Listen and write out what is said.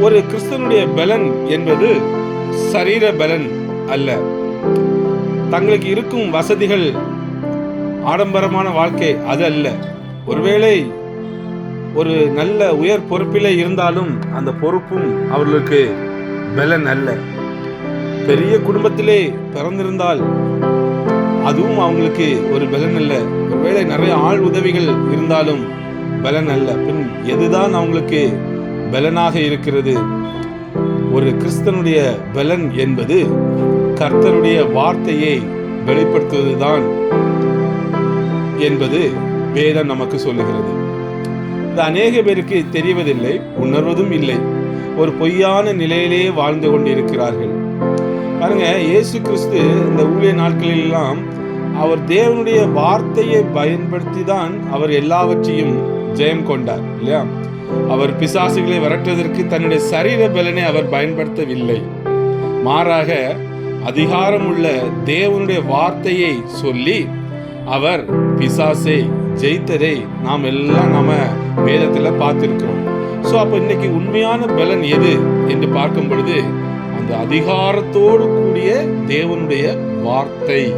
ஒரு கிறிஸ்தனுடைய பலன் என்பது சரீர பலன் அல்ல. தங்களுக்கு இருக்கும் வசதிகள், ஆடம்பரமான வாழ்க்கை அது அல்ல. ஒருவேளை ஒரு நல்ல உயர் பொறுப்பிலே இருந்தாலும் அந்த பொறுப்பும் அவர்களுக்கு பலன் அல்ல. பெரிய குடும்பத்திலே பிறந்திருந்தால் அதுவும் அவங்களுக்கு ஒரு பலன் அல்ல. ஒருவேளை நிறைய ஆள் உதவிகள் இருந்தாலும் பலன் அல்ல. பின் எதுதான் அவங்களுக்கு பலனாக இருக்கிறது? ஒரு கிறிஸ்தனுடைய பலன் என்பது கர்த்தருடைய வார்த்தையை வெளிப்படுத்துவதுதான் என்பது வேதம் நமக்கு சொல்லுகிறது. இது அநேக பேருக்கு தெரிவதில்லை, உணர்வதும் இல்லை. ஒரு பொய்யான நிலையிலே வாழ்ந்து கொண்டிருக்கிறார்கள். பாருங்க, இயேசு கிறிஸ்து இந்த ஊழிய நாட்களில் எல்லாம் அவர் தேவனுடைய வார்த்தையை பயன்படுத்தி தான் அவர் எல்லாவற்றையும் ஜெயம் கொண்டார், இல்லையா? அவர் பிசாசுகளை விரட்டுவதற்கு தன்னுடைய சரீர பலனை அவர் பயன்படுத்தவில்லை. மாறாக அதிகாரமுள்ள தேவனுடைய வார்த்தையை சொல்லி அவர் பிசாசை ஜெயித்ததை நாம் எல்லாம் நம்ம வேதத்துல பார்த்திருக்கிறோம். ஸோ அப்போ இன்னைக்கு உண்மையான பலன் எது என்று பார்க்கும் பொழுது அந்த அதிகாரத்தோடு கூடிய தேவனுடைய வார்த்தை.